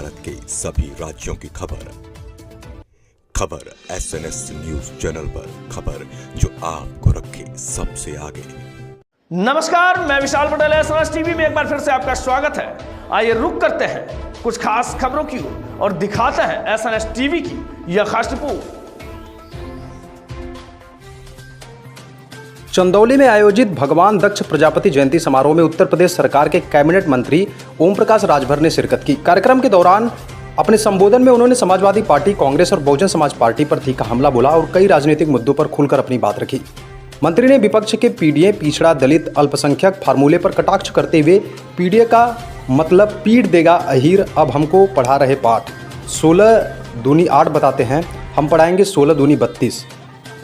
भारत के सभी राज्यों की खबर SNS न्यूज चैनल पर, खबर जो आपको रखे सबसे आगे। नमस्कार, मैं विशाल पटेल, SNS टीवी में एक बार फिर से आपका स्वागत है। आइए रुक करते हैं कुछ खास खबरों की ओर और दिखाते हैं SNS टीवी की यह खास रिपोर्ट। चंदौली में आयोजित भगवान दक्ष प्रजापति जयंती समारोह में उत्तर प्रदेश सरकार के कैबिनेट मंत्री ओम प्रकाश राजभर ने शिरकत की। कार्यक्रम के दौरान अपने संबोधन में उन्होंने समाजवादी पार्टी, कांग्रेस और बहुजन समाज पार्टी पर तीखा हमला बोला और कई राजनीतिक मुद्दों पर खुलकर अपनी बात रखी। मंत्री ने विपक्ष के पीडीए, पिछड़ा, दलित, अल्पसंख्यक फार्मूले पर कटाक्ष करते हुए पीडीए का मतलब पीट देगा अहीर, अब हमको पढ़ा रहे पाठ, 16 दूनी 8 बताते हैं, हम पढ़ाएंगे 16 दूनी 32।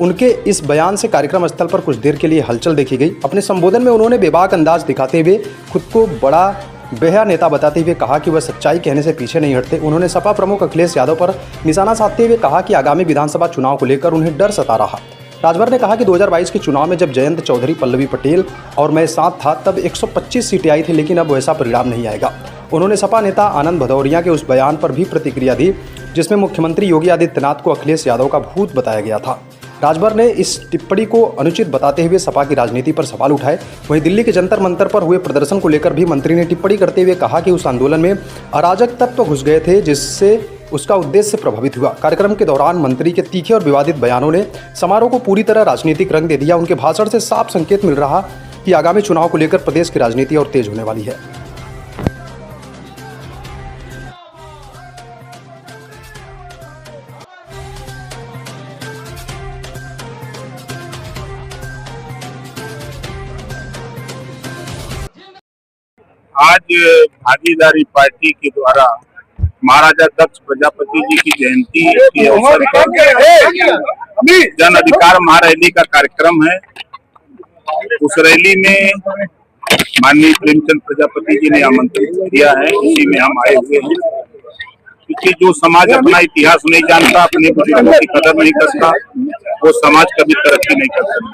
उनके इस बयान से कार्यक्रम स्थल पर कुछ देर के लिए हलचल देखी गई। अपने संबोधन में उन्होंने बेबाक अंदाज दिखाते हुए खुद को बड़ा बेहया नेता बताते हुए कहा कि वह सच्चाई कहने से पीछे नहीं हटते। उन्होंने सपा प्रमुख अखिलेश यादव पर निशाना साधते हुए कहा कि आगामी विधानसभा चुनाव को लेकर उन्हें डर सता रहा। राजभर ने कहा कि 2022 के चुनाव में जब जयंत चौधरी, पल्लवी पटेल और मैं साथ था तब 125 सीटें आई थी, लेकिन अब वैसा परिणाम नहीं आएगा। उन्होंने सपा नेता आनंद भदौरिया के उस बयान पर भी प्रतिक्रिया दी जिसमें मुख्यमंत्री योगी आदित्यनाथ को अखिलेश यादव का भूत बताया गया था। राजभर ने इस टिप्पणी को अनुचित बताते हुए सपा की राजनीति पर सवाल उठाए। वहीं दिल्ली के जंतर मंतर पर हुए प्रदर्शन को लेकर भी मंत्री ने टिप्पणी करते हुए कहा कि उस आंदोलन में अराजक तत्व घुस गए थे जिससे उसका उद्देश्य प्रभावित हुआ। कार्यक्रम के दौरान मंत्री के तीखे और विवादित बयानों ने समारोह को पूरी तरह राजनीतिक रंग दे दिया। उनके भाषण से साफ संकेत मिल रहा कि आगामी चुनाव को लेकर प्रदेश की राजनीति और तेज होने वाली है। आज भागीदारी पार्टी के द्वारा महाराजा दक्ष प्रजापति जी की जयंती के अवसर पर जन अधिकार महारैली का कार्यक्रम है। उस रैली में माननीय प्रेमचंद प्रजापति जी ने आमंत्रित किया है, उसी में हम आए हुए हैं। क्योंकि जो समाज अपना इतिहास नहीं जानता, अपने बुजुर्गों की कदर नहीं करता, वो समाज कभी तरक्की नहीं कर सकता।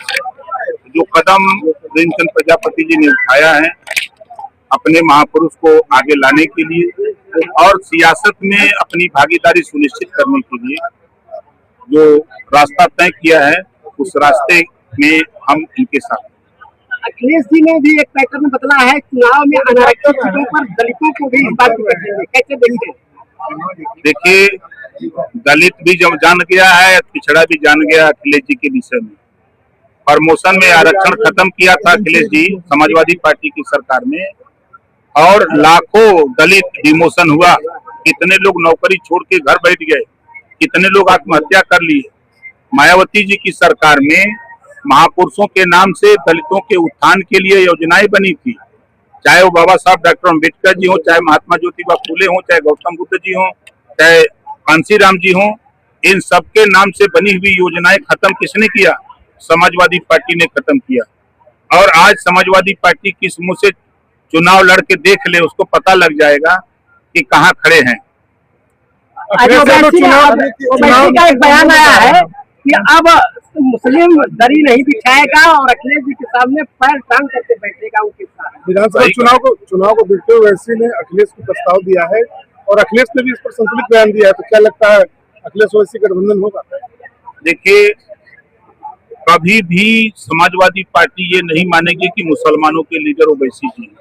जो कदम प्रेमचंद प्रजापति जी ने उठाया है अपने महापुरुष को आगे लाने के लिए और सियासत में अपनी भागीदारी सुनिश्चित करने के लिए जो रास्ता तय किया है, उस रास्ते में हम इनके साथ। अखिलेश जी ने भी एक पैटर्न बदला है, चुनाव में अनारक्षित सीटों पर दलितों को भी बात करेंगे, कैसे देखते हैं? देखिए, दलित भी जब जान गया है, पिछड़ा भी जान गया अखिलेश जी के विषय में। प्रमोशन में आरक्षण खत्म किया था अखिलेश जी समाजवादी पार्टी की सरकार में, और लाखों दलित डिमोशन हुआ। कितने लोग नौकरी छोड़ के घर बैठ गए, कितने लोग आत्महत्या कर लिए। मायावती जी की सरकार में महापुरुषों के नाम से दलितों के उत्थान के लिए योजनाएं बनी थी, चाहे वो बाबा साहब डॉक्टर अम्बेडकर जी हो, चाहे महात्मा ज्योतिबा फुले हो, चाहे गौतम बुद्ध जी हो, चाहे कांशीराम जी हो। इन सबके नाम से बनी हुई योजनाएं खत्म किसने किया? समाजवादी पार्टी ने खत्म किया। और आज समाजवादी पार्टी किस मुंह से चुनाव लड़के देख ले, उसको पता लग जाएगा कि कहाँ खड़े हैं। चुनाव का एक बयान आया है कि अब मुस्लिम दरी नहीं बिछाएगा और अखिलेश जी के सामने पैर टांग करके बैठेगा उनके साथ। विधानसभा चुनाव को देखते हुए वैसी ने अखिलेश को प्रस्ताव दिया है और अखिलेश ने भी इस पर संतुलित बयान दिया है, तो क्या लगता है अखिलेश वैसी गठबंधन होगा? देखिए, कभी भी समाजवादी पार्टी ये नहीं मानेगी कि मुसलमानों के लीडर ओवैसी जी हैं।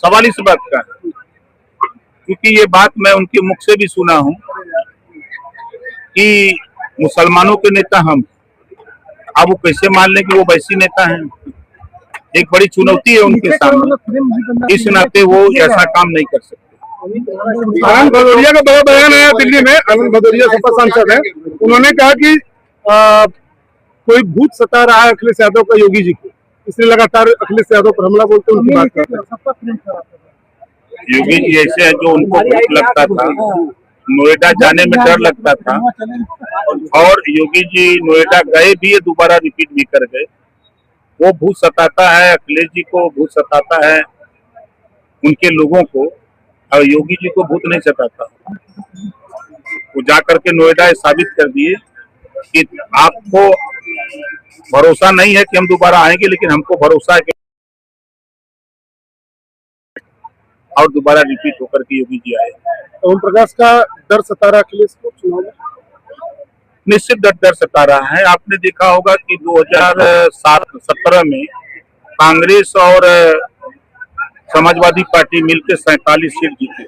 सवाल इस बात का है, क्योंकि ये बात मैं उनके मुख से भी सुना हूं कि मुसलमानों के नेता हम, अब वो कैसे मान लें कि वो वैसी नेता हैं? एक बड़ी चुनौती है उनके सामने, इस नाते वो ऐसा काम नहीं कर सकते। आनंद भदौरिया का बड़ा बयान आया दिल्ली में। आनंद भदौरिया सपा सांसद है, उन्होंने कहा कि कोई भूत सता रहा है अखिलेश यादव का योगी जी को, इसलिए लगातार अखिलेश यादव पर हमला बोलते उनकी बात करते हैं। योगी जी ऐसे है जो उनको भूत लगता था, नोएडा जाने में डर लगता था, और योगी जी नोएडा गए भी, दोबारा रिपीट भी कर गए। वो भूत सताता है, अखिलेश जी को भूत सताता है, उनके लोगों को, और योगी जी को भूत नहीं सताता। वो जाकर के नोएडा साबित कर दिए कि आपको भरोसा नहीं है कि हम दोबारा आएंगे, लेकिन हमको भरोसा है कि और दोबारा रिपीट होकर के योगी जी आए। ओम प्रकाश का डर सता रहा अखिलेश को चुनाव में? निश्चित डर सता रहा है। आपने देखा होगा कि 2017 में कांग्रेस और समाजवादी पार्टी मिलकर 47 सीट जीती।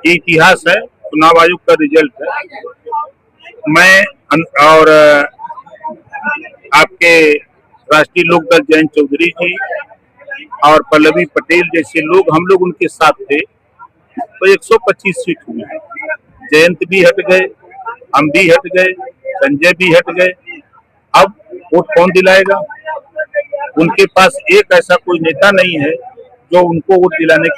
ये इतिहास है, चुनाव आयोग का रिजल्ट है। मैं और आपके राष्ट्रीय लोकदल जयंत चौधरी जी और पल्लवी पटेल जैसे लोग, हम लोग उनके साथ थे, तो 125 सीट हुई। जयंत भी हट गए, हम भी हट गए, संजय भी हट गए। अब वोट कौन दिलाएगा? उनके पास एक ऐसा कोई नेता नहीं है जो उनको वोट दिलाने की